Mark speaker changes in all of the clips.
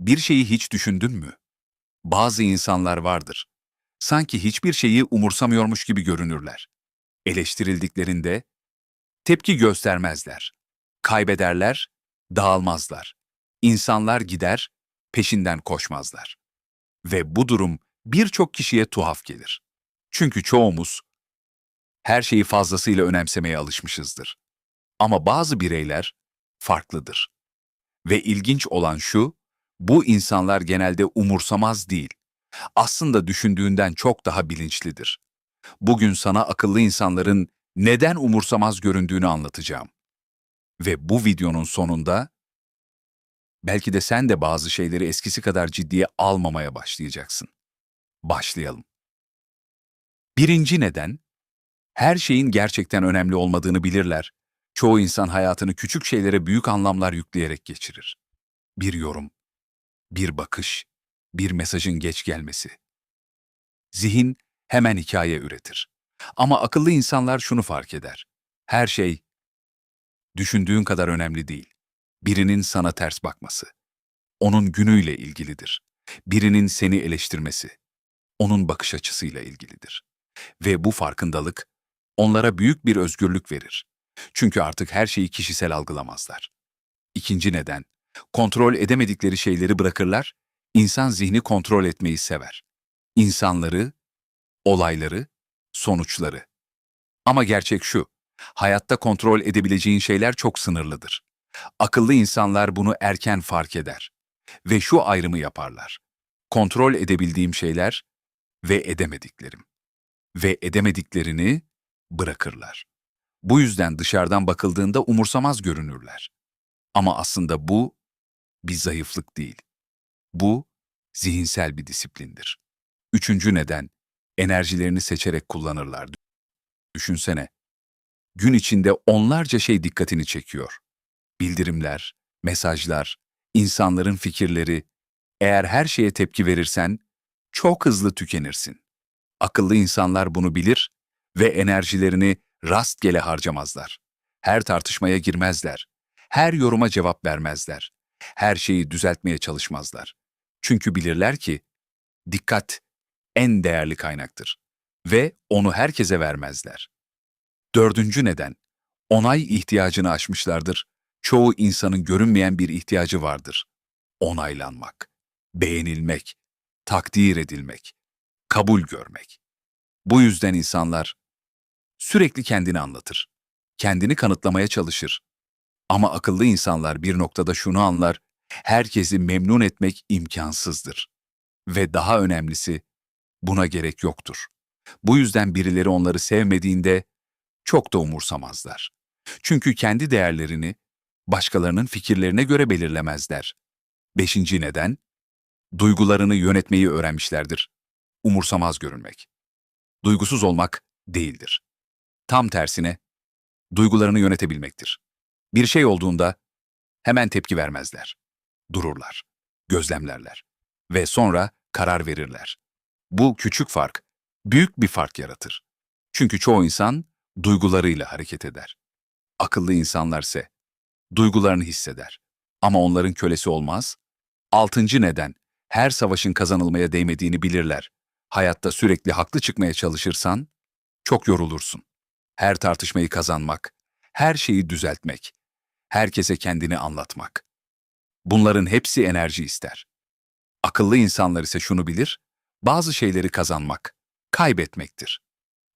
Speaker 1: Bir şeyi hiç düşündün mü? Bazı insanlar vardır. Sanki hiçbir şeyi umursamıyormuş gibi görünürler. Eleştirildiklerinde tepki göstermezler. Kaybederler, dağılmazlar. İnsanlar gider, peşinden koşmazlar. Ve bu durum birçok kişiye tuhaf gelir. Çünkü çoğumuz her şeyi fazlasıyla önemsemeye alışmışızdır. Ama bazı bireyler farklıdır. Ve ilginç olan şu, bu insanlar genelde umursamaz değil. Aslında düşündüğünden çok daha bilinçlidir. Bugün sana akıllı insanların neden umursamaz göründüğünü anlatacağım. Ve bu videonun sonunda belki de sen de bazı şeyleri eskisi kadar ciddiye almamaya başlayacaksın. Başlayalım. Birinci neden, her şeyin gerçekten önemli olmadığını bilirler. Çoğu insan hayatını küçük şeylere büyük anlamlar yükleyerek geçirir. Bir yorum, bir bakış, bir mesajın geç gelmesi. Zihin hemen hikaye üretir. Ama akıllı insanlar şunu fark eder. Her şey düşündüğün kadar önemli değil. Birinin sana ters bakması, onun günüyle ilgilidir. Birinin seni eleştirmesi, onun bakış açısıyla ilgilidir. Ve bu farkındalık onlara büyük bir özgürlük verir. Çünkü artık her şeyi kişisel algılamazlar. İkinci neden, kontrol edemedikleri şeyleri bırakırlar, insan zihni kontrol etmeyi sever. İnsanları, olayları, sonuçları. Ama gerçek şu, hayatta kontrol edebileceğin şeyler çok sınırlıdır. Akıllı insanlar bunu erken fark eder ve şu ayrımı yaparlar. Kontrol edebildiğim şeyler ve edemediklerim. Ve edemediklerini bırakırlar. Bu yüzden dışarıdan bakıldığında umursamaz görünürler. Ama aslında bu bir zayıflık değil. Bu zihinsel bir disiplindir. Üçüncü neden, enerjilerini seçerek kullanırlar. Düşünsene, gün içinde onlarca şey dikkatini çekiyor. Bildirimler, mesajlar, insanların fikirleri. Eğer her şeye tepki verirsen, çok hızlı tükenirsin. Akıllı insanlar bunu bilir ve enerjilerini rastgele harcamazlar. Her tartışmaya girmezler. Her yoruma cevap vermezler. Her şeyi düzeltmeye çalışmazlar. Çünkü bilirler ki dikkat en değerli kaynaktır ve onu herkese vermezler. Dördüncü neden, onay ihtiyacını aşmışlardır. Çoğu insanın görünmeyen bir ihtiyacı vardır. Onaylanmak, beğenilmek, takdir edilmek, kabul görmek. Bu yüzden insanlar sürekli kendini anlatır. Kendini kanıtlamaya çalışır. Ama akıllı insanlar bir noktada şunu anlar, herkesi memnun etmek imkansızdır. Ve daha önemlisi, buna gerek yoktur. Bu yüzden birileri onları sevmediğinde çok da umursamazlar. Çünkü kendi değerlerini başkalarının fikirlerine göre belirlemezler. Beşinci neden, duygularını yönetmeyi öğrenmişlerdir. Umursamaz görünmek. Duygusuz olmak değildir. Tam tersine, duygularını yönetebilmektir. Bir şey olduğunda hemen tepki vermezler. Dururlar, gözlemlerler ve sonra karar verirler. Bu küçük fark, büyük bir fark yaratır. Çünkü çoğu insan duygularıyla hareket eder. Akıllı insanlarsa duygularını hisseder. Ama onların kölesi olmaz. Altıncı neden, her savaşın kazanılmaya değmediğini bilirler. Hayatta sürekli haklı çıkmaya çalışırsan, çok yorulursun. Her tartışmayı kazanmak, her şeyi düzeltmek, herkese kendini anlatmak. Bunların hepsi enerji ister. Akıllı insanlar ise şunu bilir, bazı şeyleri kazanmak, kaybetmektir.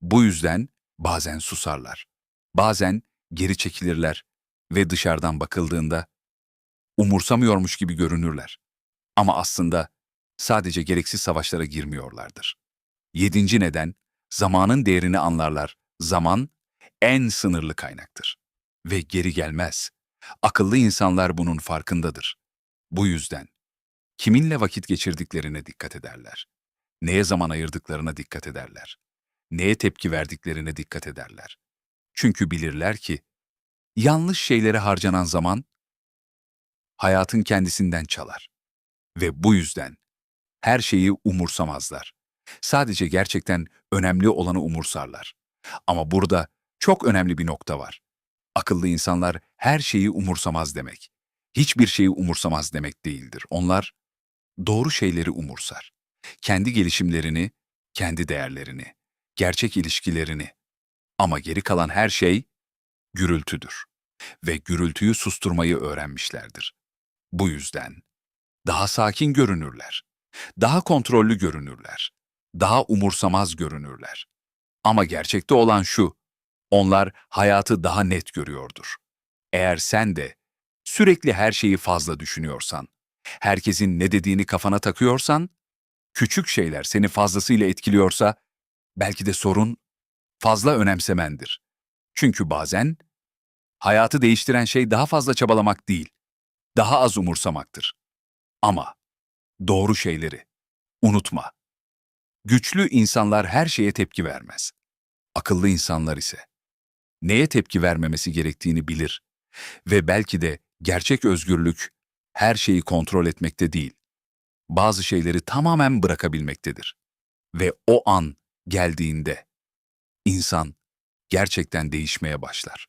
Speaker 1: Bu yüzden bazen susarlar, bazen geri çekilirler ve dışarıdan bakıldığında umursamıyormuş gibi görünürler. Ama aslında sadece gereksiz savaşlara girmiyorlardır. Yedinci neden, zamanın değerini anlarlar. Zaman en sınırlı kaynaktır ve geri gelmez. Akıllı insanlar bunun farkındadır. Bu yüzden kiminle vakit geçirdiklerine dikkat ederler. Neye zaman ayırdıklarına dikkat ederler. Neye tepki verdiklerine dikkat ederler. Çünkü bilirler ki yanlış şeylere harcanan zaman hayatın kendisinden çalar ve bu yüzden her şeyi umursamazlar. Sadece gerçekten önemli olanı umursarlar. Ama burada çok önemli bir nokta var. Akıllı insanlar her şeyi umursamaz demek. Hiçbir şeyi umursamaz demek değildir. Onlar Doğru şeyleri umursar. Kendi gelişimlerini, kendi değerlerini, gerçek ilişkilerini. Ama geri kalan her şey gürültüdür. Ve gürültüyü susturmayı öğrenmişlerdir. Bu yüzden daha sakin görünürler. Daha kontrollü görünürler. Daha umursamaz görünürler. Ama gerçekte olan şu, onlar hayatı daha net görüyordur. Eğer sen de sürekli her şeyi fazla düşünüyorsan, herkesin ne dediğini kafana takıyorsan, küçük şeyler seni fazlasıyla etkiliyorsa, belki de sorun fazla önemsemendir. Çünkü bazen hayatı değiştiren şey daha fazla çabalamak değil, daha az umursamaktır. Ama doğru şeyleri unutma. Güçlü insanlar her şeye tepki vermez. Akıllı insanlar ise neye tepki vermemesi gerektiğini bilir ve belki de gerçek özgürlük her şeyi kontrol etmekte değil, bazı şeyleri tamamen bırakabilmektedir. Ve o an geldiğinde insan gerçekten değişmeye başlar.